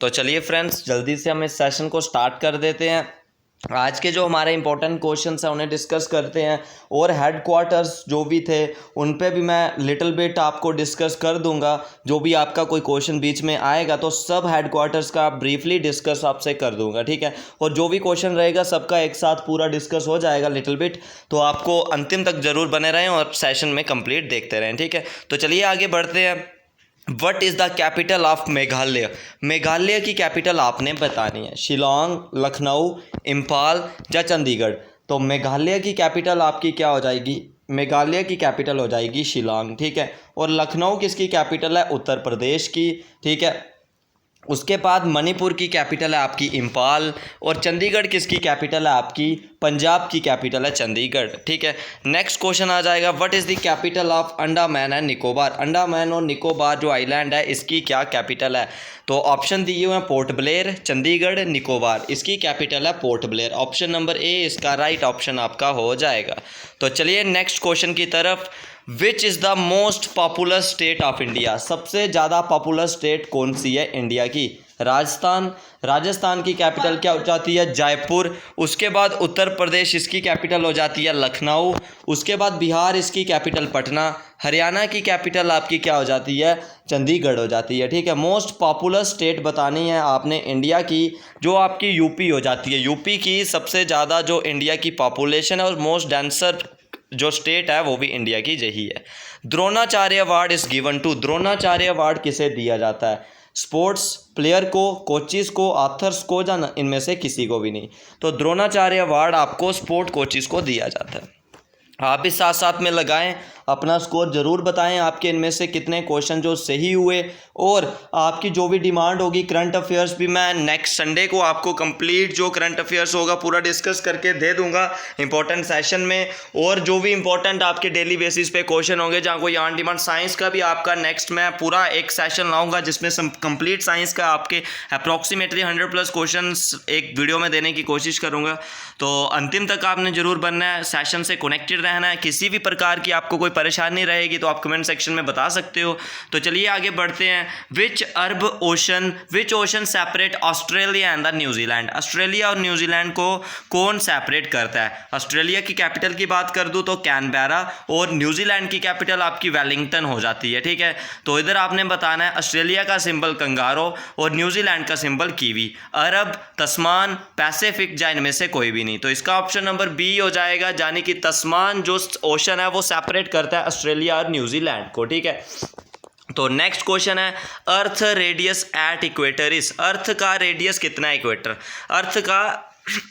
तो चलिए फ्रेंड्स, जल्दी से हम इस सेशन को स्टार्ट कर देते हैं। आज के जो हमारे इंपॉर्टेंट क्वेश्चंस हैं उन्हें डिस्कस करते हैं, और हेडक्वार्टर्स जो भी थे उन पे भी मैं लिटिल बिट आपको डिस्कस कर दूंगा। जो भी आपका कोई क्वेश्चन बीच में आएगा तो सब हेडक्वार्टर्स का ब्रीफली डिस्कस आपसे कर दूंगा, ठीक है। और जो भी क्वेश्चन रहेगा सबका एक साथ पूरा डिस्कस हो जाएगा लिटिल बिट। तो आपको अंतिम तक ज़रूर बने रहें और सेशन में कंप्लीट देखते रहें, ठीक है। तो चलिए आगे बढ़ते हैं। What is the capital of Meghalaya? Meghalaya की कैपिटल आपने बतानी है। शिलोंग, लखनऊ, इम्फाल या चंडीगढ़? तो मेघालय की कैपिटल आपकी क्या हो जाएगी? मेघालय की कैपिटल हो जाएगी शिलोंग, ठीक है। और लखनऊ किसकी कैपिटल है? उत्तर प्रदेश की, ठीक है। उसके बाद मणिपुर की कैपिटल है आपकी इम्फाल, और चंडीगढ़ किसकी कैपिटल है? आपकी पंजाब की कैपिटल है चंडीगढ़, ठीक है। नेक्स्ट क्वेश्चन आ जाएगा, what is the capital of Andaman and Nicobar? Andaman और निकोबार जो आइलैंड है इसकी क्या कैपिटल है? तो ऑप्शन दिए हुए हैं पोर्ट ब्लेयर, चंडीगढ़, निकोबार। इसकी कैपिटल है port Blair. Option number A इसका राइट ऑप्शन आपका हो जाएगा। तो चलिए नेक्स्ट क्वेश्चन की तरफ। Which is the most popular state of India? सबसे ज़्यादा पॉपुलर स्टेट कौन सी है इंडिया की? राजस्थान। राजस्थान की कैपिटल क्या हो जाती है? जयपुर। उसके बाद उत्तर प्रदेश, इसकी कैपिटल हो जाती है लखनऊ। उसके बाद बिहार, इसकी कैपिटल पटना। हरियाणा की कैपिटल आपकी क्या हो जाती है? चंडीगढ़ हो जाती है, ठीक है। मोस्ट पॉपुलर स्टेट बतानी है आपने इंडिया की, जो आपकी यूपी हो जाती है। यूपी की सबसे ज़्यादा जो इंडिया की पॉपुलेशन है और मोस्ट डेंसर जो स्टेट है वो भी इंडिया की यही है। Dronacharya award is given to? Dronacharya award किसे दिया जाता है? स्पोर्ट्स प्लेयर को, कोचिज़ को, ऑथर्स को, या इनमें से किसी को भी नहीं? तो द्रोणाचार्य अवार्ड आपको स्पोर्ट कोचिज़ को दिया जाता है। आप भी साथ साथ में लगाएं, अपना स्कोर ज़रूर बताएं आपके इनमें से कितने क्वेश्चन जो सही हुए, और आपकी जो भी डिमांड होगी करंट अफेयर्स भी मैं नेक्स्ट संडे को आपको कंप्लीट जो करंट अफेयर्स होगा पूरा डिस्कस करके दे दूंगा इंपॉर्टेंट सेशन में। और जो भी इंपॉर्टेंट आपके डेली बेसिस पे क्वेश्चन होंगे, जहाँ कोई ऑन डिमांड साइंस का भी आपका नेक्स्ट मैं पूरा एक सेशन लाऊंगा जिसमें कंप्लीट साइंस का आपके अप्रॉक्सीमेटली 100+ क्वेश्चन एक वीडियो में देने की कोशिश करूँगा। तो अंतिम तक आपने ज़रूर बनना है, सेशन से कनेक्टेड रहना है। किसी भी प्रकार की आपको कोई परेशानी रहेगी तो आप कमेंट सेक्शन में बता सकते हो। तो चलिए आगे बढ़ते हैं। Which ocean separate Australia and the New Zealand? Australia और न्यूजीलैंड को कौन सेपरेट करता है? ऑस्ट्रेलिया की कैपिटल की बात कर दूं तो कैनबेरा, और न्यूजीलैंड की कैपिटल आपकी वेलिंगटन हो जाती है, ठीक है। तो इधर आपने बताना है ऑस्ट्रेलिया का सिंबल कंगारो और न्यूजीलैंड का सिंबल कीवी। अरब, तस्मान, पैसिफिक, या इनमें से कोई भी नहीं? तो इसका ऑप्शन नंबर बी हो जाएगा, यानी कि तस्मान जो ओशन है वो सेपरेट करता है ऑस्ट्रेलिया और न्यूजीलैंड को, ठीक है। तो नेक्स्ट क्वेश्चन है, earth radius at equator is? Earth का रेडियस कितना है equator?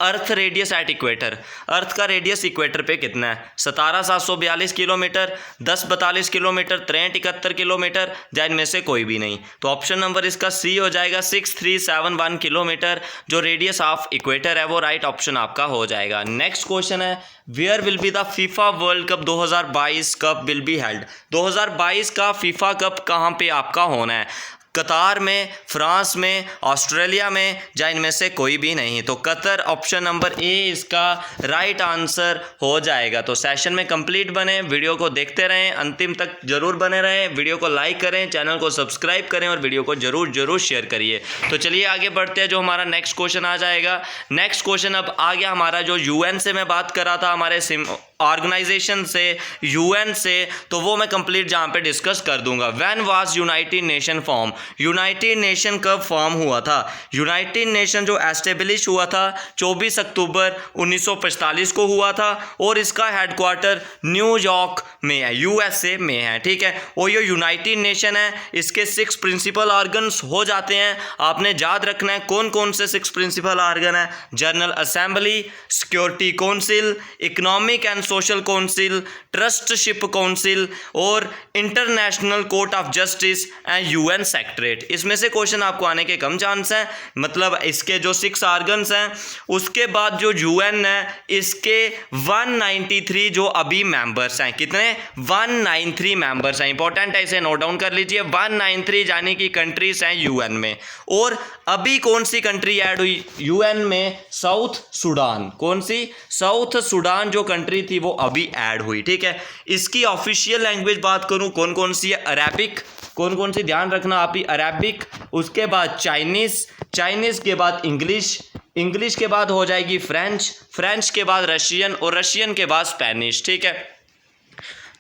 Earth radius at equator, earth का रेडियस इक्वेटर पे कितना है? 17,742 किलोमीटर, 1042 किलोमीटर, 6371 किलोमीटर, या इनमें से कोई भी नहीं? तो ऑप्शन नंबर इसका सी हो जाएगा, 6371 किलोमीटर जो रेडियस ऑफ इक्वेटर है वो राइट ऑप्शन आपका हो जाएगा। नेक्स्ट क्वेश्चन है, where will be the FIFA world cup 2022 cup will be held? 2022 का फीफा कप कहाँ पे आपका होना है? कतार में, फ्रांस में, ऑस्ट्रेलिया में, या इनमें से कोई भी नहीं? तो कतर ऑप्शन नंबर ए इसका राइट आंसर हो जाएगा। तो सेशन में कंप्लीट बने, वीडियो को देखते रहें, अंतिम तक जरूर बने रहें, वीडियो को लाइक करें, चैनल को सब्सक्राइब करें और वीडियो को जरूर शेयर करिए। तो चलिए आगे बढ़ते हैं, जो हमारा नेक्स्ट क्वेश्चन आ जाएगा। नेक्स्ट क्वेश्चन अब आ गया हमारा, जो यूएन से मैं बात कर रहा था, हमारे ऑर्गेनाइजेशन से, यूएन से, तो वो मैं कंप्लीट जहाँ पे डिस्कस कर दूंगा। When was United nation form? United nation कब फॉर्म हुआ था? यूनाइटेड नेशन जो एस्टेब्लिश हुआ था 24 अक्टूबर 1945 को हुआ था, और इसका हेडक्वार्टर न्यूयॉर्क में है, यूएसए में है, ठीक है। और ये यूनाइटेड नेशन है, इसके 6 प्रिंसिपल ऑर्गन्स हो जाते हैं। आपने याद रखना है कौन कौन से 6 प्रिंसिपल ऑर्गन है? General Assembly, Security Council, Economic and Social Council, Trusteeship Council, और International Court of Justice and UN Secretariat. इसमें से क्वेश्चन आपको आने के कम चांस हैं, मतलब इसके जो 6 ऑर्गन्स हैं। उसके बाद जो यूएन है, इसके 193 जो अभी मेंबर्स हैं, कितने? 193 मेंबर्स हैं। इंपॉर्टेंट है, इसे नोट डाउन कर लीजिए। 193 यानी कि कंट्रीज हैं यूएन में। और अभी कौन सी कंट्री ऐड हुई यूएन में? South Sudan. कौन सी? साउथ सुडान जो कंट्री थी थी वो अभी ऐड हुई, ठीक है। इसकी ऑफिशियल लैंग्वेज बात करूं कौन कौन सी है, अरेबिक, कौन कौन सी ध्यान रखना आप ही, अरेबिक, उसके बाद चाइनीज़, चाइनीज़ के बाद इंग्लिश, इंग्लिश के बाद हो जाएगी फ्रेंच, फ्रेंच के बाद रशियन और रशियन के बाद स्पेनिश, ठीक है।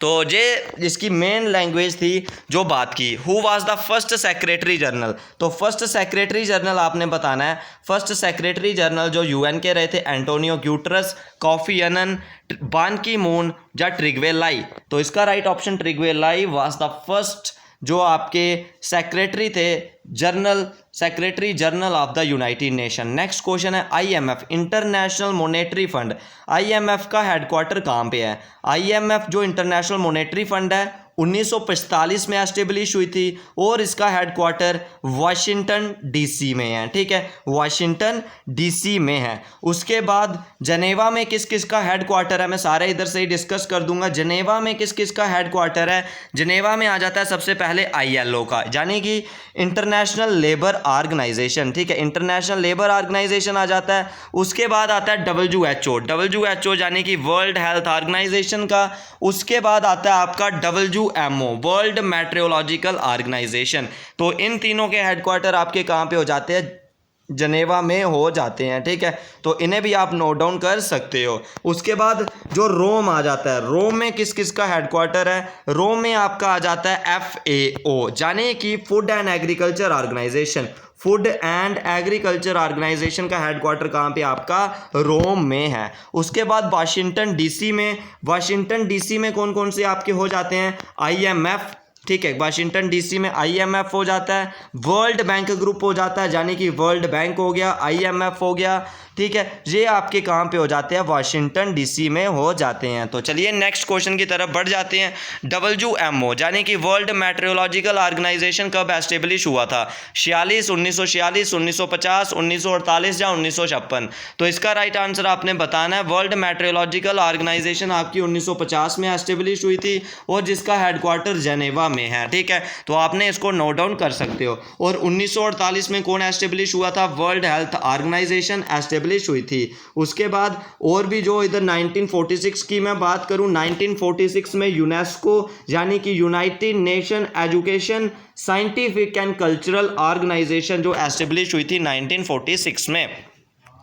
तो ये इसकी मेन लैंग्वेज थी जो बात की। Who was the first secretary general, तो फर्स्ट सेक्रेटरी जनरल आपने बताना है। फर्स्ट सेक्रेटरी जनरल जो यूएन के रहे थे एंटोनियो ग्यूटरस, कॉफी अनन, बान की मून या ट्रिगवे लाई। तो इसका right option Trygve Lie was the first जो आपके सेक्रेटरी थे, general secretary general of the United Nation. Next question है IMF, International Monetary Fund, IMF का हेडक्वार्टर कहाँ पे है। आईएमएफ जो इंटरनेशनल मॉनेटरी फंड है 1945 में एस्टेब्लिश हुई थी और इसका हेडक्वार्टर वाशिंगटन डीसी में है, ठीक है, वाशिंगटन डीसी में है। उसके बाद जनेवा में किस किस का हेडक्वार्टर है, मैं सारे इधर से ही डिस्कस कर दूंगा। जनेवा में किस किस का हेडक्वार्टर है, जनेवा में आ जाता है सबसे पहले आईएलओ का, यानी कि इंटरनेशनल लेबर ऑर्गेनाइजेशन, ठीक है, इंटरनेशनल लेबर ऑर्गेनाइजेशन आ जाता है। उसके बाद आता है डब्ल्यूएचओ, डब्ल्यूएचओ यानी कि वर्ल्ड हेल्थ ऑर्गेनाइजेशन का। उसके बाद आता है आपका WMO, वर्ल्ड मेट्रोलॉजिकल ऑर्गेनाइजेशन। तो इन तीनों के हेडक्वार्टर आपके कहाँ पे हो जाते हैं, जनेवा में हो जाते हैं, ठीक है। तो इन्हें भी आप नोट डाउन कर सकते हो। उसके बाद जो रोम आ जाता है, रोम में किस किस का हेडक्वार्टर है, रोम में आपका आ जाता है FAO, यानी कि food and agriculture organisation, food and agriculture organisation का हेडक्वार्टर कहाँ पे आपका रोम में है। उसके बाद वाशिंगटन डीसी में, वाशिंगटन डीसी में कौन कौन से आपके हो जाते हैं, IMF, ठीक है, वाशिंगटन डीसी में IMF हो जाता है, वर्ल्ड बैंक ग्रुप हो जाता है, यानी कि वर्ल्ड बैंक हो गया, IMF हो गया, ठीक है। ये आपके कहाँ पे हो जाते हैं, वाशिंगटन डीसी में हो जाते हैं। तो चलिए नेक्स्ट क्वेश्चन की तरफ बढ़ जाते हैं। WMO यानी कि वर्ल्ड मेट्रोलॉजिकल ऑर्गेनाइजेशन कब एस्टेब्लिश हुआ था, 1946, 1950, 1948 या 1956। तो इसका राइट आंसर आपने बताना है। वर्ल्ड मेट्रोलॉजिकल ऑर्गेनाइजेशन आपकी 1950 में एस्टेब्लिश हुई थी और जिसका हेडक्वार्टर जेनेवा में है, ठीक है। तो आपने इसको नोट डाउन कर सकते हो। और 1948 में कौन एस्टेब्लिश हुआ था, वर्ल्ड हेल्थ ऑर्गेनाइजेशन एस्टेब्लिश हुई थी। उसके बाद और भी जो इधर 1946 की मैं बात करूं, 1946 में यूनेस्को यानी कि united nation education scientific and cultural organisation जो एस्टेब्लिश हुई थी 1946 में।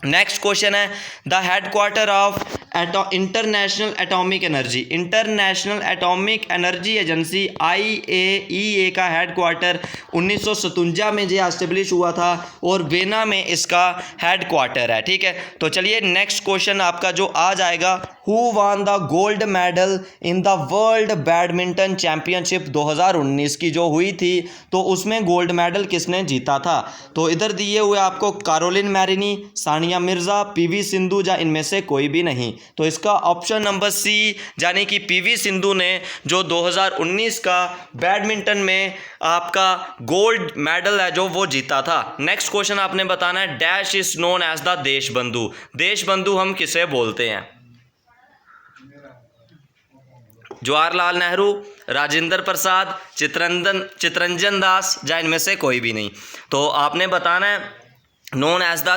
नेक्स्ट क्वेश्चन है the headquarter of international atomic energy, international atomic energy agency IAEA का हेडक्वार्टर 1957 में जो एस्टेब्लिश हुआ था और वेना में इसका हेडक्वार्टर है, ठीक है। तो चलिए नेक्स्ट क्वेश्चन आपका जो आ जाएगा, who one the gold medal in the world badminton championship 2019 की जो हुई थी, तो उसमें गोल्ड मेडल किसने जीता था। तो इधर दिए हुए आपको Caroline Marini, Sania Mirza, PV Sindhu या इनमें से कोई भी नहीं। तो इसका ऑप्शन नंबर C यानी कि PV सिंधु ने जो 2019 का बैडमिंटन में आपका गोल्ड मेडल है जो वो जीता था। नेक्स्ट क्वेश्चन आपने बताना है dash is known as the Deshbandhu, देश बंधु हम किसे बोलते हैं, जवाहरलाल नेहरू, राजेंद्र प्रसाद, चितरंजन दास या इनमें से कोई भी नहीं। तो आपने बताना है नोन एज द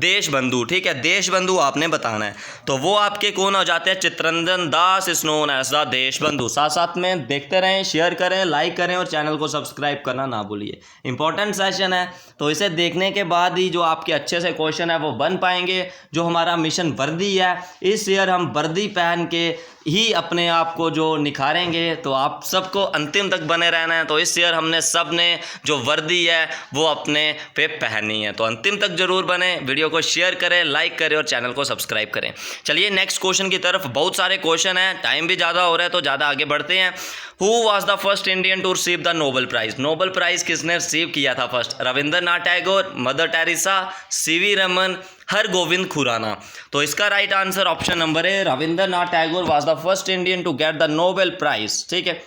देश बंधु, ठीक है, देश बंधु आपने बताना है। तो वो आपके कौन हो जाते हैं, चितरंजन दास इज नोन एज द देश बंधु। साथ साथ में देखते रहें, शेयर करें, लाइक करें और चैनल को सब्सक्राइब करना ना भूलिए। इंपॉर्टेंट सेशन है, तो इसे देखने के बाद ही जो आपके अच्छे से क्वेश्चन है वो बन पाएंगे। जो हमारा मिशन वर्दी है, इस ईयर हम वर्दी पहन के ही अपने आप को जो निखारेंगे। तो आप सबको अंतिम तक बने रहना है। तो इस ईयर हमने सब ने जो वर्दी है वो अपने पे पहननी है। तो अंतिम तक जरूर बने, वीडियो को शेयर करें, लाइक करें और चैनल को सब्सक्राइब करें। चलिए नेक्स्ट क्वेश्चन की तरफ, बहुत सारे क्वेश्चन हैं, टाइम भी ज़्यादा हो रहा है तो ज़्यादा आगे बढ़ते हैं। Who was the first Indian to receive the Nobel prize, Nobel prize किसने रिसीव किया था first, Rabindranath Tagore, mother Teresa, CV Raman, Hargobind Khorana. तो इसका राइट आंसर ऑप्शन नंबर है Rabindranath Tagore was the first Indian to get the Nobel prize, ठीक है।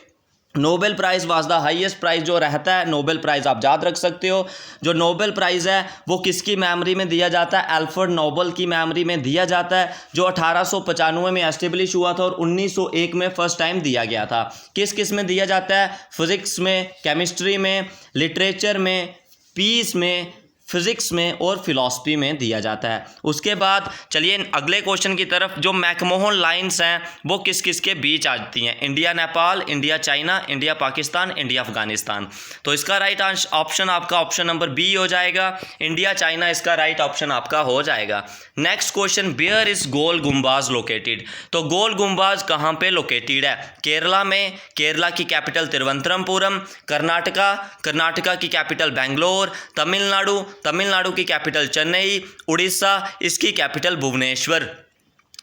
Nobel prize was the highest prize जो रहता है। नोबेल प्राइज़ आप याद रख सकते हो। जो नोबेल प्राइज़ है वो किसकी मेमोरी में दिया जाता है, अल्फ्रेड नोबेल की मेमोरी में दिया जाता है, जो 1895 में एस्टेब्लिश हुआ था और 1901 में फर्स्ट टाइम दिया गया था। किस किस में दिया जाता है, फिजिक्स में, केमिस्ट्री में, लिटरेचर में, पीस में, फिजिक्स में और फिलॉसफी में दिया जाता है। उसके बाद चलिए अगले क्वेश्चन की तरफ, जो मैकमोहन लाइंस हैं वो किस किस के बीच आती हैं? India Nepal, India China, India Pakistan, India Afghanistan. तो इसका राइट ऑप्शन आपका ऑप्शन नंबर बी हो जाएगा, इंडिया चाइना इसका राइट ऑप्शन आपका हो जाएगा। Next question, where is Gol Gumbaz located? तो गोल गुम्बाज कहाँ पे लोकेटेड है? केरला में, केरला की कैपिटल तिरुवनंतपुरम, कर्नाटका की कैपिटल बेंगलोर, तमिलनाडु की कैपिटल चेन्नई, उड़ीसा इसकी कैपिटल भुवनेश्वर।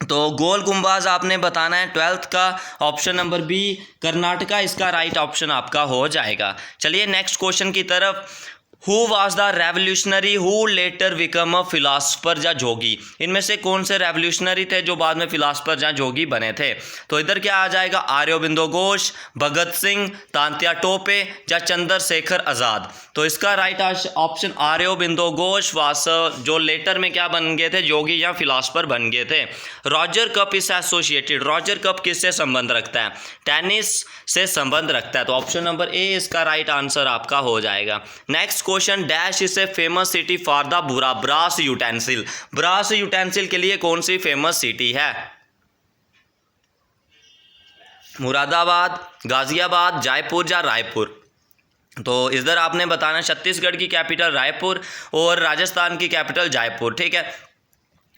तो गोल गुम्बाज आपने बताना है 12th का, ऑप्शन नंबर बी कर्नाटका इसका राइट ऑप्शन आपका हो जाएगा। चलिए नेक्स्ट क्वेश्चन की तरफ, who was the revolutionary who letter become a philosopher या जोगी? इनमें से कौन से रेवोल्यूशनरी थे जो बाद में फिलासफर या जोगी बने थे? तो इधर क्या आ जाएगा, अरबिंदो घोष, भगत सिंह, तात्या टोपे या चंद्रशेखर आज़ाद। तो इसका राइट ऑप्शन अरबिंदो घोष वास जो लेटर में क्या बन गए थे, जोगी या फिलासफर बन गए थे। रॉजर कप इससे एसोसिएटेड, रॉजर कप किससे संबंध रखता है? टेनिस से संबंध रखता है। तो ऑप्शन नंबर ए इसका राइट आंसर आपका हो जाएगा। Next question, dash is a famous city for the brass utensil? Brass utensil के लिए कौन सी फेमस सिटी है? मुरादाबाद, गाजियाबाद, जयपुर या रायपुर? तो इधर आपने बताना छत्तीसगढ़ की कैपिटल रायपुर और राजस्थान की कैपिटल जयपुर, ठीक है।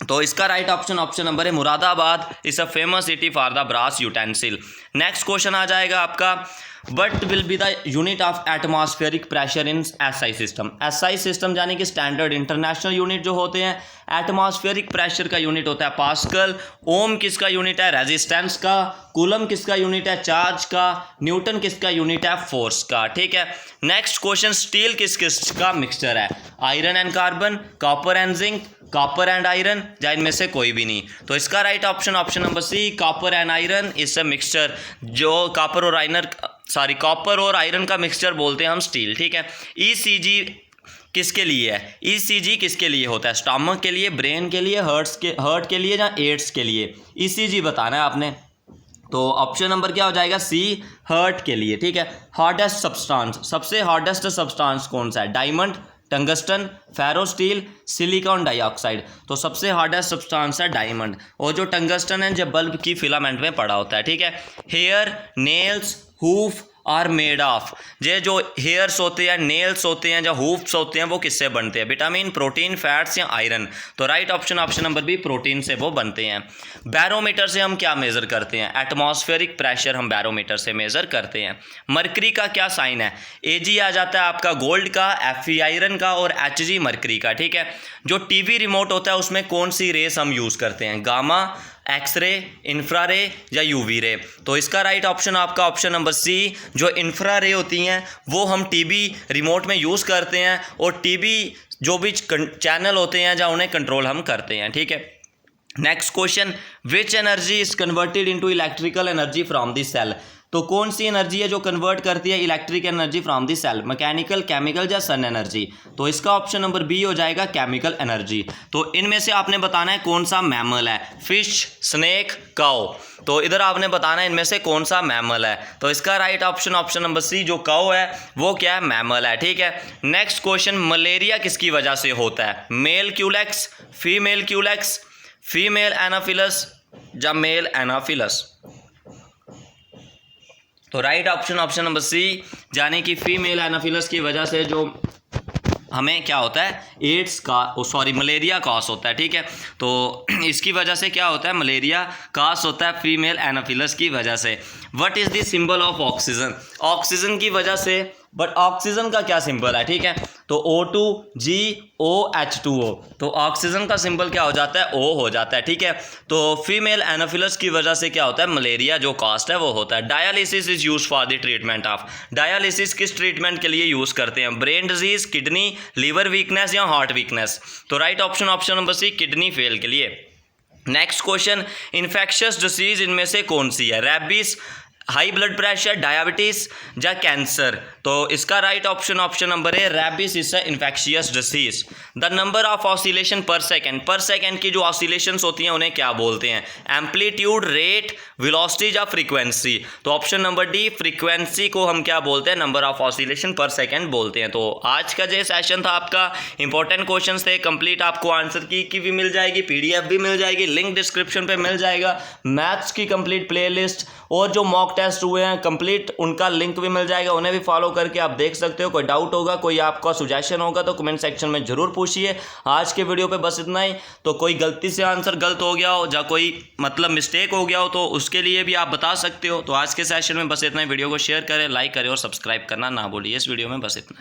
तो इसका राइट ऑप्शन नंबर है Moradabad is a famous city for the brass utensil. Next question आ जाएगा आपका, what will be the unit of atmospheric pressure in SI system? SI system यानी कि स्टैंडर्ड इंटरनेशनल यूनिट जो होते हैं, एटमॉस्फेरिक प्रेशर का यूनिट होता है पास्कल, ओम किसका यूनिट है? रेजिस्टेंस का, कूलम किसका यूनिट है? चार्ज का, न्यूटन किसका यूनिट है? फोर्स का, ठीक है। नेक्स्ट क्वेश्चन, स्टील किस किस का मिक्सचर है? Iron and carbon, copper and zinc, copper and iron, या इनमें से कोई भी नहीं? तो इसका right option number C copper and iron is a mixture. जो कॉपर और आयरन का मिक्सचर बोलते हैं हम स्टील, ठीक है। ईसीजी किसके लिए है? ईसीजी किसके लिए होता है? स्टमक के लिए, ब्रेन के लिए, हार्ट के लिए या एड्स के लिए? ईसीजी बताना है आपने। तो ऑप्शन नंबर क्या हो जाएगा? सी, हार्ट के लिए, ठीक है। हार्डेस्ट सब्सटेंस, सबसे हार्डेस्ट सब्सटेंस कौन सा है? डायमंड, टंगस्टन, फेरो स्टील, सिलिकॉन डाइऑक्साइड। तो सबसे हार्डेस्ट सब्सटेंस है डायमंड, और जो टंगस्टन है जब बल्ब की फिलामेंट में पड़ा होता है, ठीक है। Hair, nails, hoof are made of, ये जो हेयर्स होते हैं, नेल्स होते हैं, जो हूफ्स होते हैं, वो किससे बनते हैं? विटामिन, प्रोटीन, फैट्स या आयरन? तो right option number B protein से वो बनते हैं। बैरोमीटर से हम क्या मेज़र करते हैं? एटमॉस्फेरिक प्रेशर हम बैरोमीटर से मेज़र करते हैं। मरकरी का क्या साइन है? एजी आ जाता है आपका गोल्ड का, एफई आयरन का और एचजी मरकरी का, ठीक है। जो टीवी रिमोट होता है उसमें कौन सी रेस हम यूज़ करते हैं? गामा, एक्सरे, इंफ्रारे या यूवी रे? तो इसका राइट ऑप्शन आपका ऑप्शन नंबर सी, जो इंफ्रारे होती हैं वो हम टीवी रिमोट में यूज़ करते हैं, और टीवी जो भी चैनल होते हैं जहाँ उन्हें कंट्रोल हम करते हैं, ठीक है। Next question, which energy is converted into electrical energy from the cell? तो कौन सी एनर्जी है जो कन्वर्ट करती है electric energy from the cell? Mechanical, chemical या सन एनर्जी? तो इसका ऑप्शन नंबर बी हो जाएगा केमिकल एनर्जी। तो इनमें से आपने बताना है कौन सा मैमल है? Fish, snake, cow? तो इधर आपने बताना है इनमें से कौन सा मैमल है। तो इसका राइट ऑप्शन नंबर सी, जो काउ है वो क्या है? मैमल है, ठीक है। नेक्स्ट क्वेश्चन, मलेरिया किसकी वजह से होता है? Male culex, female culex, female anopheles या मेल एनाफिलस? तो राइट ऑप्शन नंबर सी, यानी कि फीमेल एनाफिलस की वजह से जो हमें क्या होता है? एड्स का मलेरिया कॉस होता है, ठीक है। तो इसकी वजह से क्या होता है? मलेरिया कॉस होता है फीमेल एनाफिलस की वजह से। What is the symbol of oxygen? Oxygen की वजह से, बट ऑक्सीजन का क्या सिंबल है, ठीक है। तो O2GOH2O, तो ऑक्सीजन का सिंबल क्या हो जाता है? O हो जाता है, ठीक है। तो फीमेल एनाफिलस की वजह से क्या होता है? मलेरिया जो कॉस्ट है वो होता है। Dialysis is use for the treatment of, dialysis किस ट्रीटमेंट के लिए यूज़ करते हैं? Brain disease, kidney, liver weakness या हार्ट वीकनेस? तो right option number C, kidney fail के लिए। नेक्स्ट क्वेश्चन, इन्फेक्शियस डिसीज इनमें से कौन सी है? Rabies, high blood pressure, diabetes या कैंसर। तो इसका राइट ऑप्शन नंबर है rabies is a infectious disease. The number of oscillation per second की जो ऑसिलेशंस होती हैं उन्हें क्या बोलते हैं? एम्पलीट्यूड, रेट, वेलोसिटी या फ्रीक्वेंसी। तो ऑप्शन नंबर डी, फ्रीक्वेंसी को हम क्या बोलते हैं? Number of oscillation per second बोलते हैं। तो आज का जो सेशन था आपका, इंपॉर्टेंट क्वेश्चन थे, कंप्लीट आपको आंसर की भी मिल जाएगी, PDF भी मिल जाएगी, लिंक डिस्क्रिप्शन पे मिल जाएगा, मैथ्स की कंप्लीट प्लेलिस्ट और जो मॉक टेस्ट हुए हैं कंप्लीट उनका लिंक भी मिल जाएगा, उन्हें भी फॉलो करके आप देख सकते हो। कोई डाउट होगा, कोई आपका सुजेशन होगा तो कमेंट सेक्शन में जरूर पूछिए। आज के वीडियो पे बस इतना ही। तो कोई गलती से आंसर गलत हो गया हो या कोई मतलब मिस्टेक हो गया हो तो उसके लिए भी आप बता सकते हो। तो आज के सेशन में बस इतना ही। वीडियो को शेयर करें, लाइक करें और सब्सक्राइब करना ना भूलिए। इस वीडियो में बस इतना।